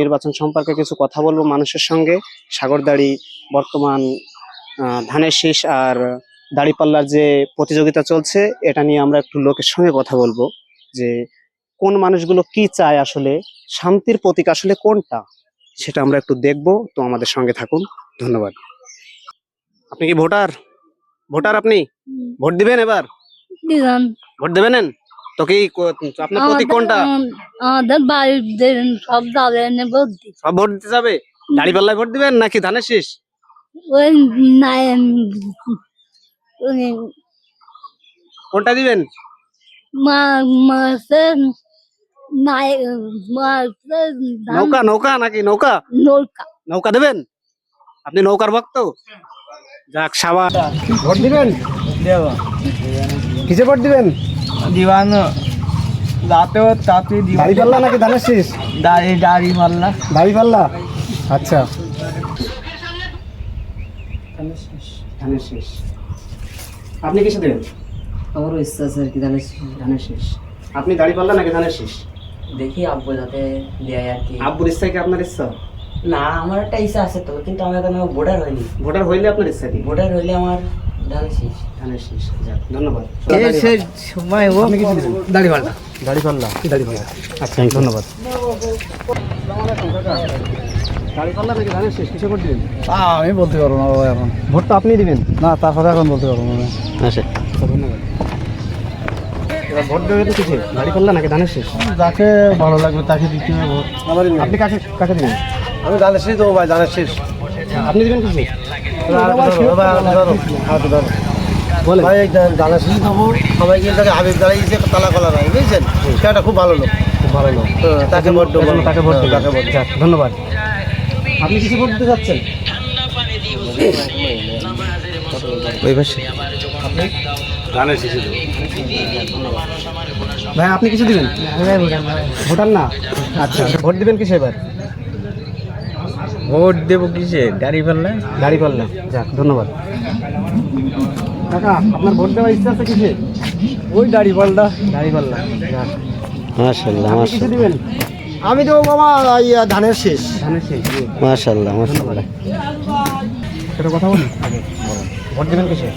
নির্বাচন সম্পর্কে কিছু কথা বলবো মানুষের সঙ্গে। সাগরদাড়ি বর্তমান ধানের শীষ আর দাঁড়িপাল্লার যে প্রতিযোগিতা চলছে, এটা নিয়ে আমরা একটু লোকের সঙ্গে কথা বলবো যে কোন মানুষগুলো কি চায়, আসলে শান্তির প্রতীক আসলে কোনটা, সেটা আমরা একটু দেখবো। তো আমাদের সঙ্গে থাকুন, ধন্যবাদ। আপনি কি ভোটার? আপনি ভোট দিবেন এবার? ভোট দেবেন? তো কি আপনার প্রতীক কোনটা? আমাদের বাড়ির সব যাবে সব ভোট দিতে যাবে? দাঁড়িপাল্লায় ভোট দিবেন নাকি ধানের শীষ? ওই নাই কোনটা দিবেন? নাই নৌকা নৌকা নাকি নৌকা? নৌকা নৌকা দেবেন? আপনি নৌকার ভক্ত? যাক, সাবাস। ভোট দিবেন? কিসে ভোট দিবেন? দিবান রাতেও তাতে দাঁড়িপাল্লা নাকি ধানের শীষ? দাড়ি মারলা দাঁড়িপাল্লা। আচ্ছা, ধানের শীষ। আপনি কিসে দেবেন? আমারও ইচ্ছা আছে আর কি ধানের শীষ। আপনি দাঁড়িপাল্লা নাকি ধানের শীষ? দেখি আব্বু যাতে দেয় আর কি। আব্বুর ইচ্ছা কি আপনার ইচ্ছা? না, আমার একটা ইচ্ছা আছে তো, কিন্তু আমার এখনো ভোটার হয়নি। ভোটার হইলে আপনার ইচ্ছা কি? ভোটার হইলে আমার ধানের শীষ। ধানের শীষ। যাক, ধন্যবাদ। সময় আপনি কিছু দিবেন? দাড়িপাল্লা দাঁড়িপাল্লা। আচ্ছা, ধন্যবাদ। দাঁড়িপাল্লা নাকি ধানের শীষ, কিসে ভোট দিবেন? আমি বলতে পারবো না বাবা এখন। ভোট তো আপনি দিবেন না, তারপরে এখন বলতে পারবো না। আচ্ছা, ধন্যবাদ। এবার ভোট দেবেন কিসে, দাঁড়িপাল্লা নাকি ধানের শীষ? যাকে ভালো লাগবে তাকে দিতে হবে ভোট। আপনি কাকে কাকে দিবেন? আমি ধানের শীষ দেবো ভাই, ধানের শীষ। আপনি দিবেন কিসে? বলে ভাই ধানের শীষ দেবো। সবাই কিন্তু তাকে হাবিব দাঁড়িয়েছে তালা কলা নাই, বুঝছেন? সেটা খুব ভালো লোক, খুব ভালো লোক। তাকে ভোট দেবো। তাকে ভোট দেবেন। তাকে ভোট। যাক, ধন্যবাদ। আপনি কিসে ভোট দিতে যাচ্ছেন? ওই পাশে ধানের শীষে দেবো। ভাই, আপনি কিছু দিবেন? ভোটার না? আচ্ছা, ভোট দিবেন কিসে এবার? ভোট দেবো কিসে, দাড়িপাল্লা। দাঁড়িপাল্লা। যাক, ধন্যবাদ। কাকা, আপনার ভোট দেওয়ার ইচ্ছা আছে কিসে? ওই দাড়িপাল্লা। দাঁড়িপাল্লা। যাক, মাশাআল্লাহ আপনি কিসে দিবেন? আমি দেবো বাবা ধানের শীষ। ধানের শীষ। মাশাআল্লাহ ধন্যবাদ। সেটা কথা বলুন আগে। ভোট দিবেন কিসে?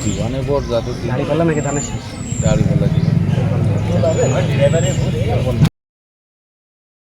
জীবনে ভোট যাতে দাঁড়িপাল্লা নাকি ধানের শীষ? দাড়িপাল্লা